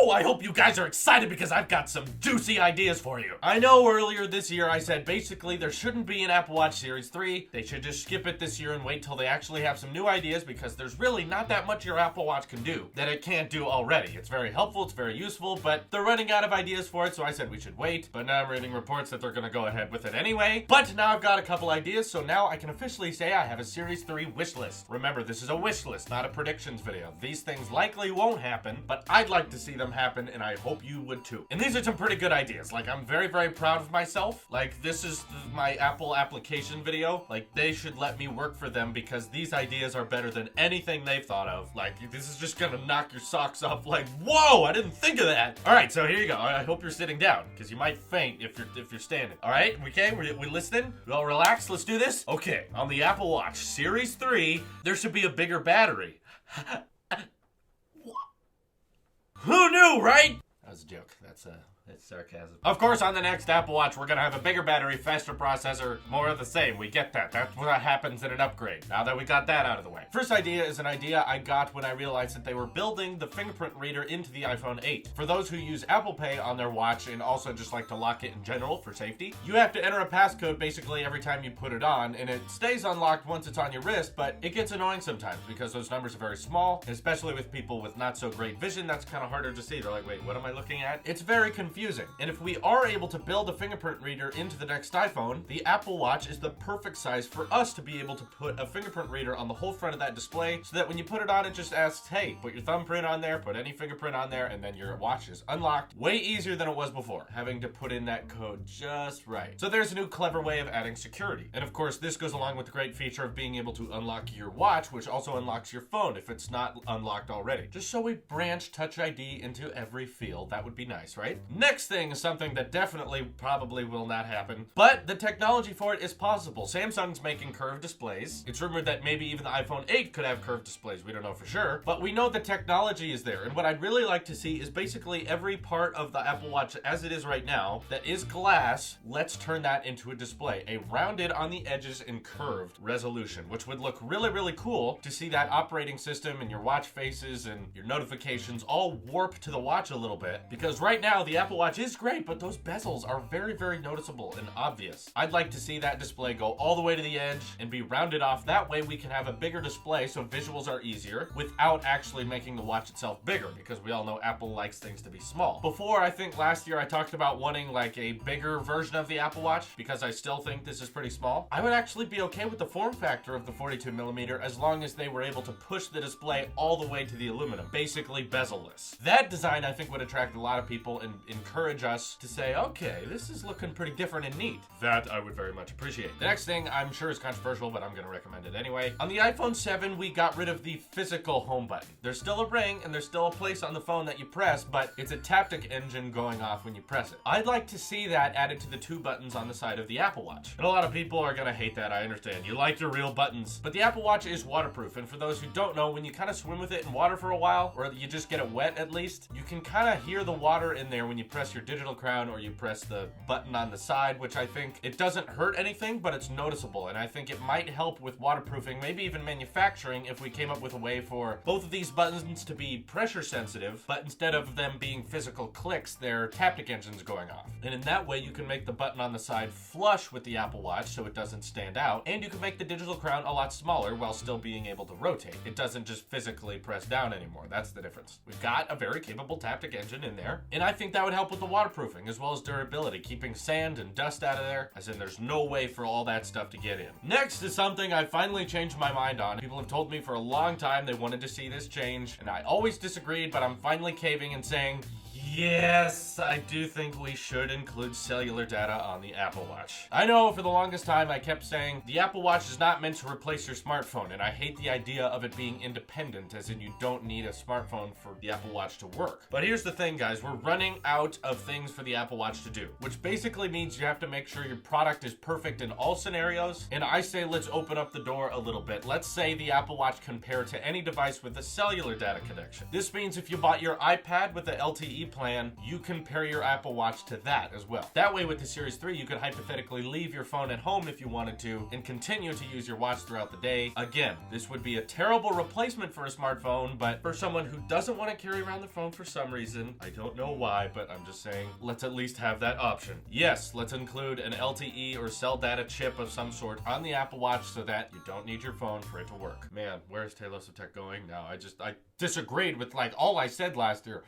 Oh, I hope you guys are excited because I've got some juicy ideas for you. I know earlier this year I said basically there shouldn't be an Apple Watch Series 3. They should just skip it this year and wait till they actually have some new ideas because there's really not that much your Apple Watch can do that it can't do already. It's very helpful, it's very useful, but they're running out of ideas for it, so I said we should wait. But now I'm reading reports that they're gonna go ahead with it anyway. But now I've got a couple ideas, so now I can officially say I have a Series 3 wish list. Remember, this is a wish list, not a predictions video. These things likely won't happen, but I'd like to see them happen, and I hope you would too. And these are some pretty good ideas. Like, I'm very, very proud of myself. Like, this is my Apple application video. Like, they should let me work for them because these ideas are better than anything they've thought of. Like, this is just gonna knock your socks off. Like, whoa, I didn't think of that. All right, so here you go. I hope you're sitting down because you might faint if you're standing. All right, okay, we listening? Well, relax. Let's do this. Okay, on the Apple Watch Series 3, there should be a bigger battery. Who knew, right? That was a joke. That's sarcasm. Of course, on the next Apple Watch, we're gonna have a bigger battery, faster processor, more of the same. We get that. That's what happens in an upgrade. Now that we got that out of the way. First idea is an idea I got when I realized that they were building the fingerprint reader into the iPhone 8. For those who use Apple Pay on their watch and also just like to lock it in general for safety, you have to enter a passcode basically every time you put it on, and it stays unlocked once it's on your wrist, but it gets annoying sometimes because those numbers are very small, especially with people with not so great vision. That's kind of harder to see. They're like, wait, what am I looking at? It's very confusing. And if we are able to build a fingerprint reader into the next iPhone, the Apple Watch is the perfect size for us to be able to put a fingerprint reader on the whole front of that display so that when you put it on, it just asks, hey, put your thumbprint on there, put any fingerprint on there, and then your watch is unlocked. Way easier than it was before, having to put in that code just right. So there's a new clever way of adding security. And of course, this goes along with the great feature of being able to unlock your watch, which also unlocks your phone if it's not unlocked already. Just so we branch Touch ID into every field. That would be nice, right? Next thing is something that definitely probably will not happen, but the technology for it is possible. Samsung's making curved displays. It's rumored that maybe even the iPhone 8 could have curved displays. We don't know for sure, but we know the technology is there. And what I'd really like to see is basically every part of the Apple Watch as it is right now that is glass, let's turn that into a display, a rounded on the edges and curved resolution, which would look really, really cool to see that operating system and your watch faces and your notifications all warp to the watch a little bit. Because right now the Apple Watch is great, but those bezels are very, very noticeable and obvious. I'd like to see that display go all the way to the edge and be rounded off. That way we can have a bigger display so visuals are easier without actually making the watch itself bigger, because we all know Apple likes things to be small. Before, I think last year I talked about wanting like a bigger version of the Apple Watch because I still think this is pretty small. I would actually be okay with the form factor of the 42mm as long as they were able to push the display all the way to the aluminum, basically bezel-less. That design I think would attract a lot of people and encourage us to say, okay, this is looking pretty different and neat. That I would very much appreciate. The next thing I'm sure is controversial, but I'm gonna recommend it anyway. On the iPhone 7, we got rid of the physical home button. There's still a ring and there's still a place on the phone that you press, but it's a taptic engine going off when you press it. I'd like to see that added to the two buttons on the side of the Apple Watch. And a lot of people are gonna hate that, I understand. You like your real buttons. But the Apple Watch is waterproof, and for those who don't know, when you kind of swim with it in water for a while, or you just get it wet at least, you can kind of hear the water in there when you press your digital crown or you press the button on the side, which I think it doesn't hurt anything, but it's noticeable. And I think it might help with waterproofing, maybe even manufacturing, if we came up with a way for both of these buttons to be pressure sensitive, but instead of them being physical clicks, they're taptic engines going off. And in that way, you can make the button on the side flush with the Apple Watch so it doesn't stand out, and you can make the digital crown a lot smaller while still being able to rotate. It doesn't just physically press down anymore. That's the difference. We've got a very capable taptic engine in there, and I think that would help with the waterproofing as well as durability, keeping sand and dust out of there, as in there's no way for all that stuff to get in. Next is something I finally changed my mind on. People have told me for a long time they wanted to see this change, and I always disagreed, but I'm finally caving and saying, yes, I do think we should include cellular data on the Apple Watch. I know for the longest time I kept saying the Apple Watch is not meant to replace your smartphone, and I hate the idea of it being independent, as in you don't need a smartphone for the Apple Watch to work. But here's the thing, guys, we're running out of things for the Apple Watch to do, which basically means you have to make sure your product is perfect in all scenarios, and I say let's open up the door a little bit. Let's say the Apple Watch can pair to any device with a cellular data connection. This means if you bought your iPad with the LTE plan, plan, you can pair your Apple Watch to that as well. That way with the Series 3, you could hypothetically leave your phone at home if you wanted to and continue to use your watch throughout the day. Again, this would be a terrible replacement for a smartphone, but for someone who doesn't want to carry around the phone for some reason, I don't know why, but I'm just saying, let's at least have that option. Yes, let's include an LTE or cell data chip of some sort on the Apple Watch so that you don't need your phone for it to work. Man, where's Tailosive Tech going now? I disagreed with like all I said last year.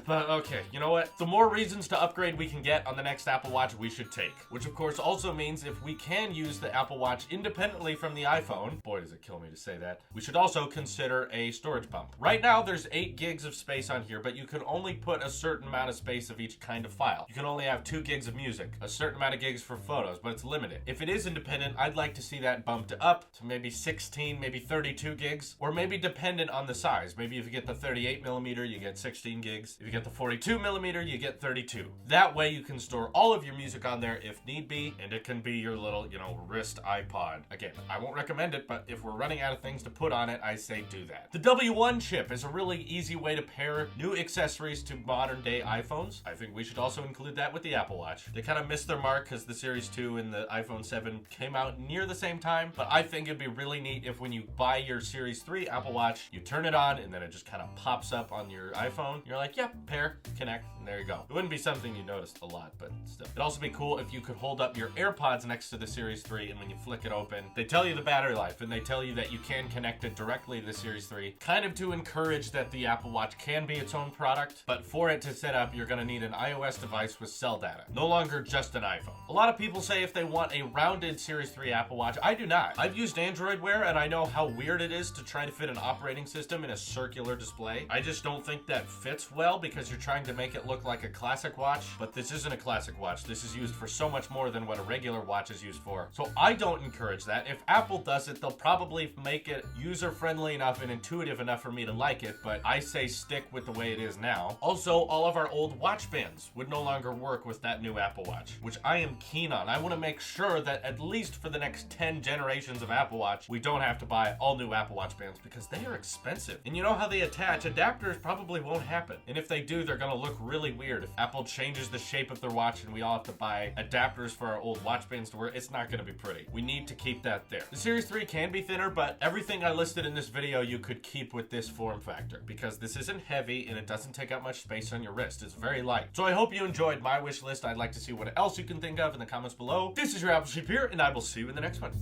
But okay, you know what? The more reasons to upgrade we can get on the next Apple Watch, we should take. Which of course also means if we can use the Apple Watch independently from the iPhone, boy does it kill me to say that, we should also consider a storage bump. Right now there's 8 gigs of space on here, but you can only put a certain amount of space of each kind of file. You can only have 2 gigs of music, a certain amount of gigs for photos, but it's limited. If it is independent, I'd like to see that bumped up to maybe 16, maybe 32 gigs, or maybe dependent on the size. Maybe if you get the 38mm, you get 16 gigs. If you get the 42mm, you get 32. That way you can store all of your music on there if need be, and it can be your little, wrist iPod. Again, I won't recommend it, but if we're running out of things to put on it, I say do that. The W1 chip is a really easy way to pair new accessories to modern day iPhones. I think we should also include that with the Apple Watch. They kind of missed their mark because the Series 2 and the iPhone 7 came out near the same time, but I think it'd be really neat if when you buy your Series 3 Apple Watch, you turn it on and then it just kind of pops up on your iPhone. You're like, yep, pair, connect, and there you go. It wouldn't be something you noticed a lot, but still. It'd also be cool if you could hold up your AirPods next to the Series 3, and when you flick it open, they tell you the battery life, and they tell you that you can connect it directly to the Series 3, kind of to encourage that the Apple Watch can be its own product, but for it to set up, you're gonna need an iOS device with cell data, no longer just an iPhone. A lot of people say if they want a rounded Series 3 Apple Watch, I do not. I've used Android Wear, and I know how weird it is to try to fit an operating system in a circular display. I just don't think that fits well because you're trying to make it look like a classic watch, but this isn't a classic watch. This is used for so much more than what a regular watch is used for. So I don't encourage that. If Apple does it, they'll probably make it user-friendly enough and intuitive enough for me to like it, but I say stick with the way it is now. Also, all of our old watch bands would no longer work with that new Apple Watch, which I am keen on. I want to make sure that at least for the next 10 generations of Apple Watch, we don't have to buy all new Apple Watch bands because they are expensive. And you know how they attach? Adapters probably won't happen. And if they do, they're gonna look really weird. If Apple changes the shape of their watch and we all have to buy adapters for our old watch bands to wear, it's not gonna be pretty. We need to keep that there. The Series 3 can be thinner, but everything I listed in this video you could keep with this form factor because this isn't heavy and it doesn't take up much space on your wrist. It's very light. So I hope you enjoyed my wish list. I'd like to see what else you can think of in the comments below. This is your Apple Sheep here, and I will see you in the next one.